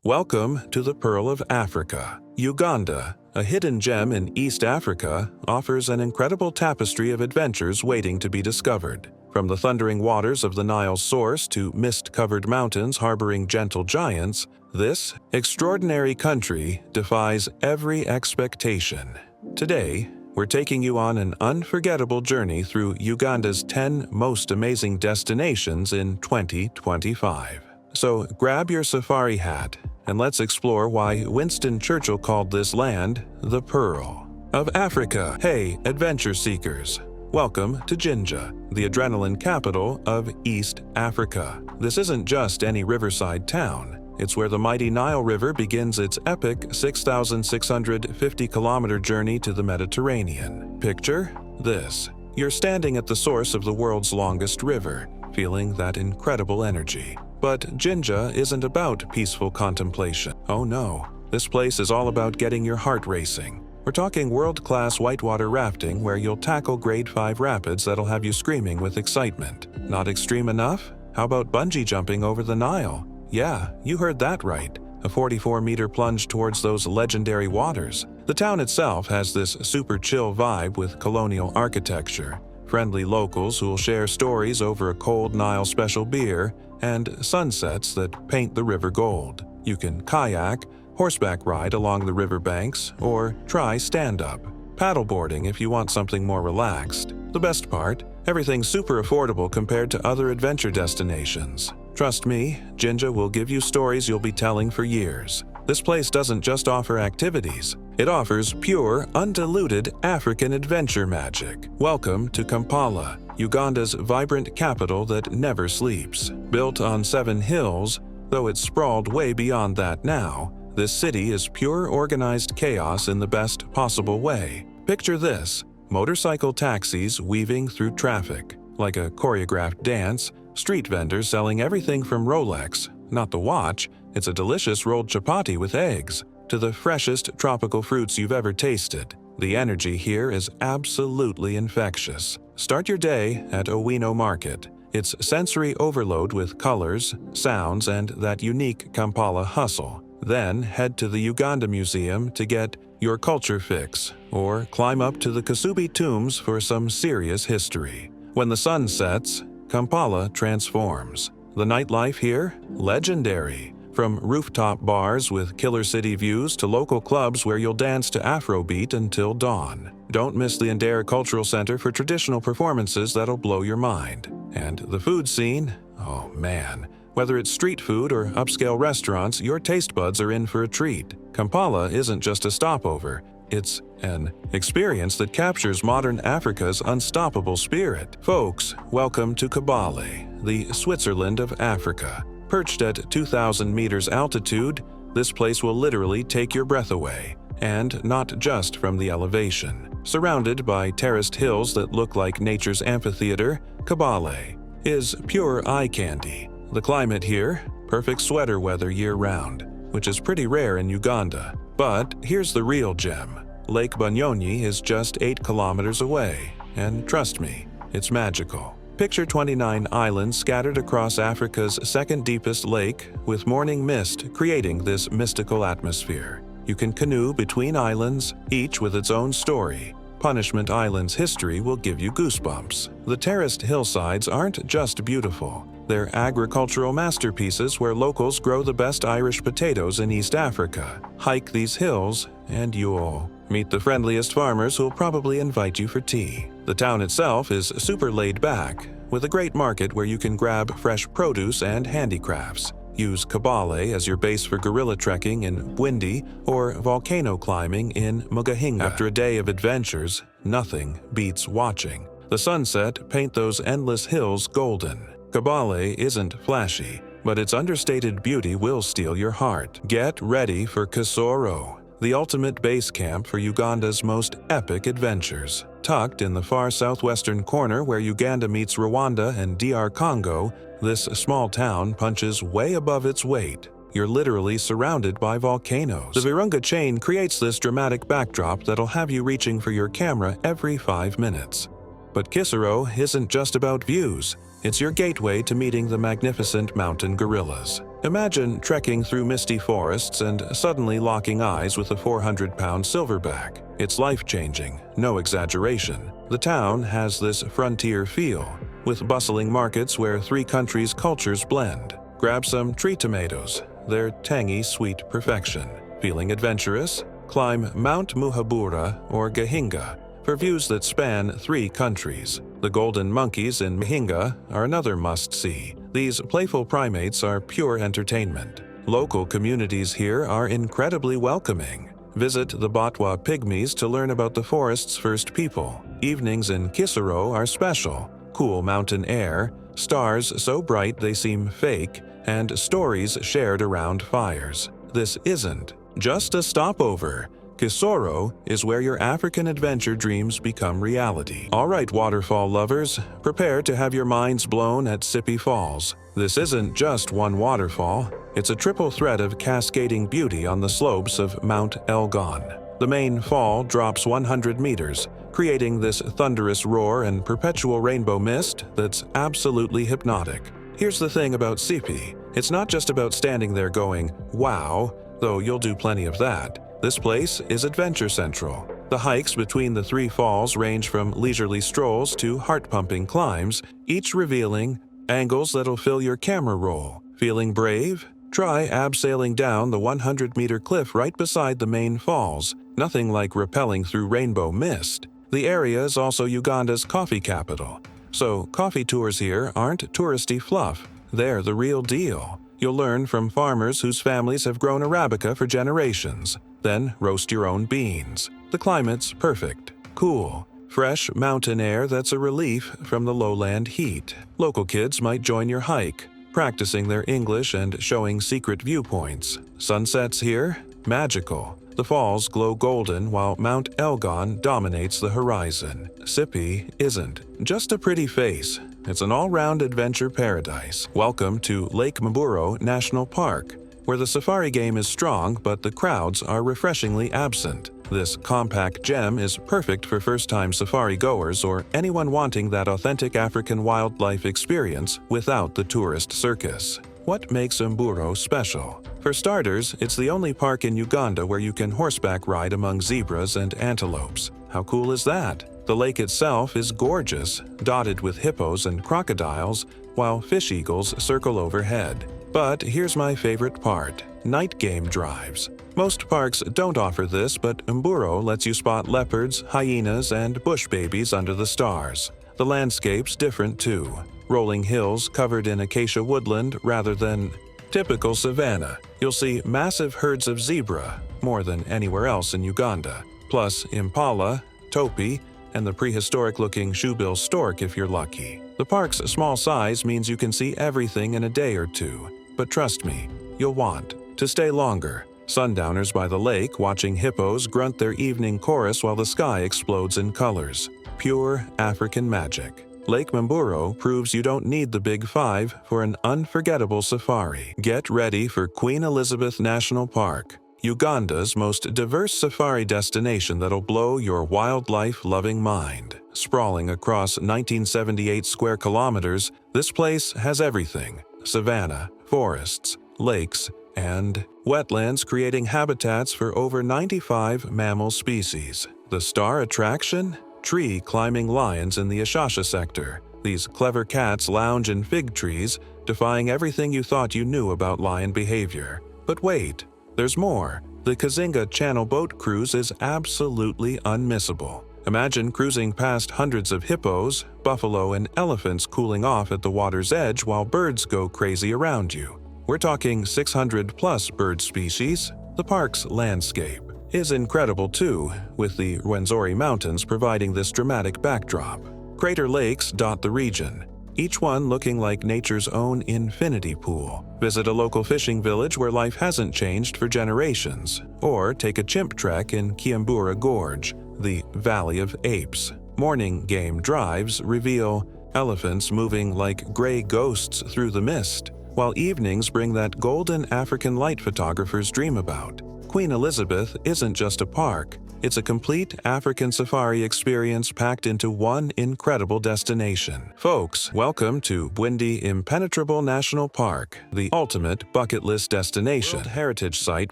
Welcome to the Pearl of Africa. Uganda, a hidden gem in East Africa, offers an incredible tapestry of adventures waiting to be discovered. From the thundering waters of the Nile's source to mist-covered mountains harboring gentle giants, this extraordinary country defies every expectation. Today, we're taking you on an unforgettable journey through Uganda's 10 most amazing destinations in 2025. So grab your safari hat and let's explore why Winston Churchill called this land the Pearl of Africa. Hey, adventure seekers! Welcome to Jinja, the adrenaline capital of East Africa. This isn't just any riverside town. It's where the mighty Nile River begins its epic 6,650-kilometer journey to the Mediterranean. Picture this. You're standing at the source of the world's longest river, feeling that incredible energy. But Jinja isn't about peaceful contemplation. Oh no, this place is all about getting your heart racing. We're talking world-class whitewater rafting where you'll tackle grade 5 rapids that'll have you screaming with excitement. Not extreme enough? How about bungee jumping over the Nile? Yeah, you heard that right. A 44-meter plunge towards those legendary waters. The town itself has this super chill vibe with colonial architecture, friendly locals who'll share stories over a cold Nile special beer, and sunsets that paint the river gold. You can kayak, horseback ride along the riverbanks, or try stand-up paddleboarding if you want something more relaxed. The best part? Everything's super affordable compared to other adventure destinations. Trust me, Jinja will give you stories you'll be telling for years. This place doesn't just offer activities. It offers pure, undiluted African adventure magic. Welcome to Kampala, Uganda's vibrant capital that never sleeps. Built on 7 hills, though it's sprawled way beyond that now, this city is pure organized chaos in the best possible way. Picture this: motorcycle taxis weaving through traffic. Like a choreographed dance, street vendors selling everything from Rolex, not the watch, it's a delicious rolled chapati with eggs, to the freshest tropical fruits you've ever tasted. The energy here is absolutely infectious. Start your day at Owino Market. It's sensory overload with colors, sounds, and that unique Kampala hustle. Then head to the Uganda Museum to get your culture fix, or climb up to the Kasubi tombs for some serious history. When the sun sets, Kampala transforms. The nightlife here? Legendary. From rooftop bars with killer city views to local clubs where you'll dance to Afrobeat until dawn. Don't miss the Ndera Cultural Center for traditional performances that'll blow your mind. And the food scene? Oh man. Whether it's street food or upscale restaurants, your taste buds are in for a treat. Kampala isn't just a stopover. It's an experience that captures modern Africa's unstoppable spirit. Folks, welcome to Kabale, the Switzerland of Africa. Perched at 2,000 meters altitude, this place will literally take your breath away. And not just from the elevation. Surrounded by terraced hills that look like nature's amphitheater, Kabale is pure eye candy. The climate here? Perfect sweater weather year-round, which is pretty rare in Uganda. But here's the real gem. Lake Bunyonyi is just 8 kilometers away, and trust me, it's magical. Picture 29 islands scattered across Africa's second deepest lake, with morning mist creating this mystical atmosphere. You can canoe between islands, each with its own story. Punishment Island's history will give you goosebumps. The terraced hillsides aren't just beautiful. They're agricultural masterpieces where locals grow the best Irish potatoes in East Africa. Hike these hills, and you'll meet the friendliest farmers who'll probably invite you for tea. The town itself is super laid back, with a great market where you can grab fresh produce and handicrafts. Use Kabale as your base for gorilla trekking in Bwindi or volcano climbing in Mugahinga. After a day of adventures, nothing beats watching the sunset paint those endless hills golden. Kabale isn't flashy, but its understated beauty will steal your heart. Get ready for Kisoro, the ultimate base camp for Uganda's most epic adventures. Tucked in the far southwestern corner where Uganda meets Rwanda and DR Congo, this small town punches way above its weight. You're literally surrounded by volcanoes. The Virunga chain creates this dramatic backdrop that'll have you reaching for your camera every 5 minutes. But Kisoro isn't just about views. It's your gateway to meeting the magnificent mountain gorillas. Imagine trekking through misty forests and suddenly locking eyes with a 400-pound silverback. It's life-changing, no exaggeration. The town has this frontier feel, with bustling markets where three countries' cultures blend. Grab some tree tomatoes, their tangy, sweet perfection. Feeling adventurous? Climb Mount Muhabura or Gahinga for views that span three countries. The golden monkeys in Gahinga are another must-see. These playful primates are pure entertainment. Local communities here are incredibly welcoming. Visit the Batwa Pygmies to learn about the forest's first people. Evenings in Kisoro are special. Cool mountain air, stars so bright they seem fake, and stories shared around fires. This isn't just a stopover. Kisoro is where your African adventure dreams become reality. All right, waterfall lovers, prepare to have your minds blown at Sipi Falls. This isn't just one waterfall, it's a triple threat of cascading beauty on the slopes of Mount Elgon. The main fall drops 100 meters, creating this thunderous roar and perpetual rainbow mist that's absolutely hypnotic. Here's the thing about Sipi, it's not just about standing there going, wow, though you'll do plenty of that. This place is adventure central. The hikes between the three falls range from leisurely strolls to heart-pumping climbs, each revealing angles that'll fill your camera roll. Feeling brave? Try abseiling down the 100-meter cliff right beside the main falls. Nothing like rappelling through rainbow mist. The area is also Uganda's coffee capital. So coffee tours here aren't touristy fluff. They're the real deal. You'll learn from farmers whose families have grown Arabica for generations. Then roast your own beans. The climate's perfect. Cool. Fresh mountain air that's a relief from the lowland heat. Local kids might join your hike, practicing their English and showing secret viewpoints. Sunsets here? Magical. The falls glow golden while Mount Elgon dominates the horizon. Sipi isn't just a pretty face. It's an all-round adventure paradise. Welcome to Lake Mburo National Park, where the safari game is strong but the crowds are refreshingly absent. This compact gem is perfect for first-time safari goers or anyone wanting that authentic African wildlife experience without the tourist circus. What makes Mburo special? For starters, it's the only park in Uganda where you can horseback ride among zebras and antelopes. How cool is that? The lake itself is gorgeous, dotted with hippos and crocodiles, while fish eagles circle overhead. But here's my favorite part: night game drives. Most parks don't offer this, but Mburo lets you spot leopards, hyenas, and bush babies under the stars. The landscape's different too. Rolling hills covered in acacia woodland rather than typical savanna. You'll see massive herds of zebra, more than anywhere else in Uganda, plus impala, topi, and the prehistoric-looking shoebill stork if you're lucky. The park's small size means you can see everything in a day or two. But trust me, you'll want to stay longer. Sundowners by the lake watching hippos grunt their evening chorus while the sky explodes in colors. Pure African magic. Lake Mburo proves you don't need the Big Five for an unforgettable safari. Get ready for Queen Elizabeth National Park, Uganda's most diverse safari destination that'll blow your wildlife-loving mind. Sprawling across 1978 square kilometers, this place has everything: savanna, forests, lakes, and wetlands, creating habitats for over 95 mammal species. The star attraction? Tree-climbing lions in the Ashasha sector. These clever cats lounge in fig trees, defying everything you thought you knew about lion behavior. But wait, there's more. The Kazinga Channel boat cruise is absolutely unmissable. Imagine cruising past hundreds of hippos, buffalo, and elephants cooling off at the water's edge while birds go crazy around you. We're talking 600-plus bird species. The park's landscape is incredible too, with the Rwenzori Mountains providing this dramatic backdrop. Crater lakes dot the region, each one looking like nature's own infinity pool. Visit a local fishing village where life hasn't changed for generations, or take a chimp trek in Kiambura Gorge, the Valley of Apes. Morning game drives reveal elephants moving like gray ghosts through the mist, while evenings bring that golden African light photographers dream about. Queen Elizabeth isn't just a park, It's a complete African safari experience packed into one incredible destination. Folks, welcome to Bwindi Impenetrable National Park, the ultimate bucket list destination. World Heritage Site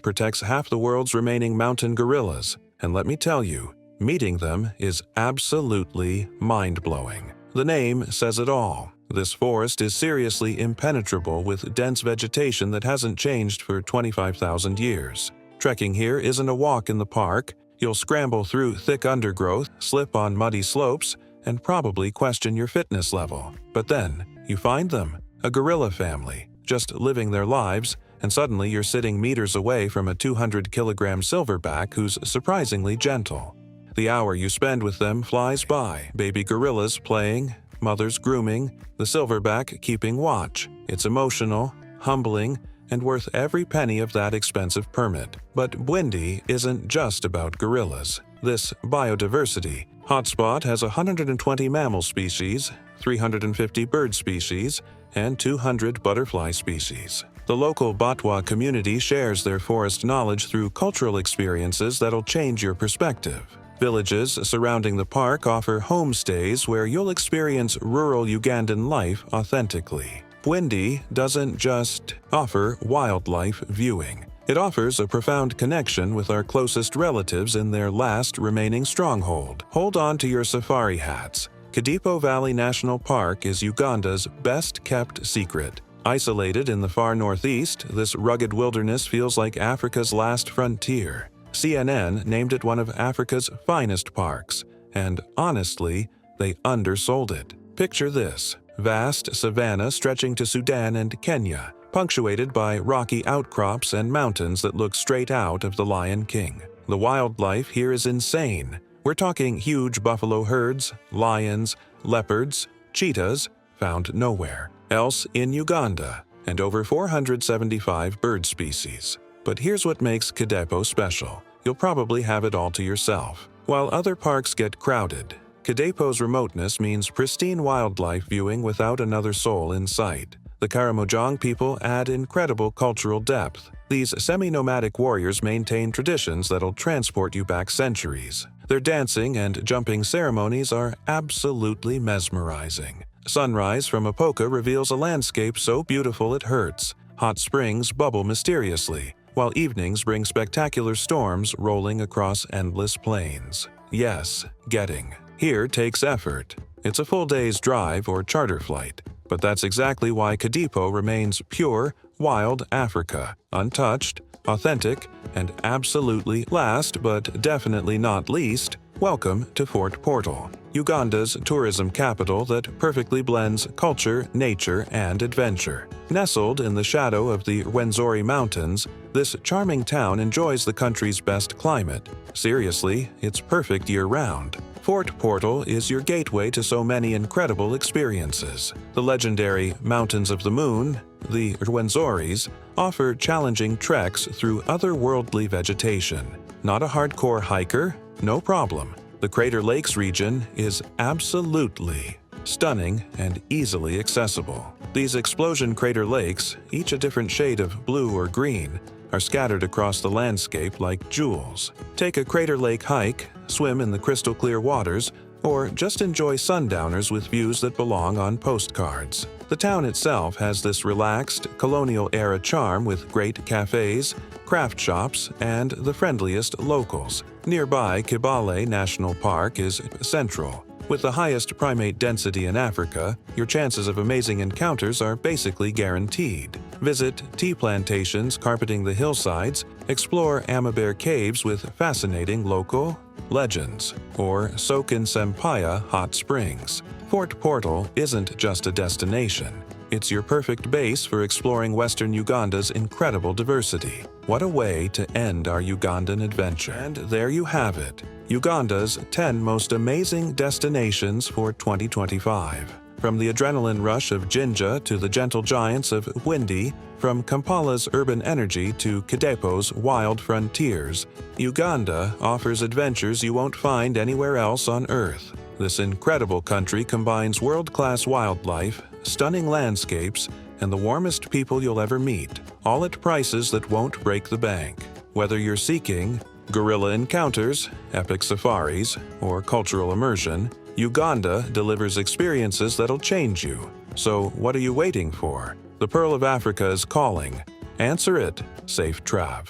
protects half the world's remaining mountain gorillas, and let me tell you, meeting them is absolutely mind-blowing. The name says it all. This forest is seriously impenetrable with dense vegetation that hasn't changed for 25,000 years. Trekking here isn't a walk in the park. You'll scramble through thick undergrowth, slip on muddy slopes, and probably question your fitness level. But then, you find them, a gorilla family, just living their lives, and suddenly you're sitting meters away from a 200-kilogram silverback who's surprisingly gentle. The hour you spend with them flies by, baby gorillas playing, mothers grooming, the silverback keeping watch. It's emotional, humbling, and worth every penny of that expensive permit. But Bwindi isn't just about gorillas. This biodiversity hotspot has 120 mammal species, 350 bird species, and 200 butterfly species. The local Batwa community shares their forest knowledge through cultural experiences that'll change your perspective. Villages surrounding the park offer homestays where you'll experience rural Ugandan life authentically. Bwindi doesn't just offer wildlife viewing. It offers a profound connection with our closest relatives in their last remaining stronghold. Hold on to your safari hats. Kadipo Valley National Park is Uganda's best-kept secret. Isolated in the far northeast, this rugged wilderness feels like Africa's last frontier. CNN named it one of Africa's finest parks, and honestly, they undersold it. Picture this: vast savanna stretching to Sudan and Kenya, punctuated by rocky outcrops and mountains that look straight out of The Lion King. The wildlife here is insane. We're talking huge buffalo herds, lions, leopards, cheetahs, found nowhere else in Uganda, and over 475 bird species. But here's what makes Kadipo special. You'll probably have it all to yourself. While other parks get crowded, Kadipo's remoteness means pristine wildlife viewing without another soul in sight. The Karamojong people add incredible cultural depth. These semi-nomadic warriors maintain traditions that'll transport you back centuries. Their dancing and jumping ceremonies are absolutely mesmerizing. Sunrise from Apoka reveals a landscape so beautiful it hurts. Hot springs bubble mysteriously, while evenings bring spectacular storms rolling across endless plains. Yes, getting here takes effort. It's a full day's drive or charter flight, but that's exactly why Kadipo remains pure, wild Africa, untouched, authentic, and absolutely last but definitely not least, welcome to Fort Portal, Uganda's tourism capital that perfectly blends culture, nature, and adventure. Nestled in the shadow of the Rwenzori Mountains, this charming town enjoys the country's best climate. Seriously, it's perfect year-round. Fort Portal is your gateway to so many incredible experiences. The legendary Mountains of the Moon, the Rwenzoris, offer challenging treks through otherworldly vegetation. Not a hardcore hiker? No problem. The Crater Lakes region is absolutely stunning and easily accessible. These explosion crater lakes, each a different shade of blue or green, are scattered across the landscape like jewels. Take a Crater Lake hike, swim in the crystal clear waters, or just enjoy sundowners with views that belong on postcards. The town itself has this relaxed, colonial-era charm with great cafes, craft shops, and the friendliest locals. Nearby Kibale National Park is central. With the highest primate density in Africa, your chances of amazing encounters are basically guaranteed. Visit tea plantations carpeting the hillsides, explore Amabere caves with fascinating local legends, or soak in Sempaya hot springs. Fort Portal isn't just a destination. It's your perfect base for exploring Western Uganda's incredible diversity. What a way to end our Ugandan adventure. And there you have it, Uganda's 10 most amazing destinations for 2025. From the adrenaline rush of Jinja to the gentle giants of Bwindi, from Kampala's urban energy to Kadipo's wild frontiers, Uganda offers adventures you won't find anywhere else on Earth. This incredible country combines world-class wildlife, stunning landscapes, and the warmest people you'll ever meet, all at prices that won't break the bank. Whether you're seeking Guerrilla encounters, epic safaris, or cultural immersion, Uganda delivers experiences that'll change you. So what are you waiting for? The Pearl of Africa is calling. Answer it. Safe trav.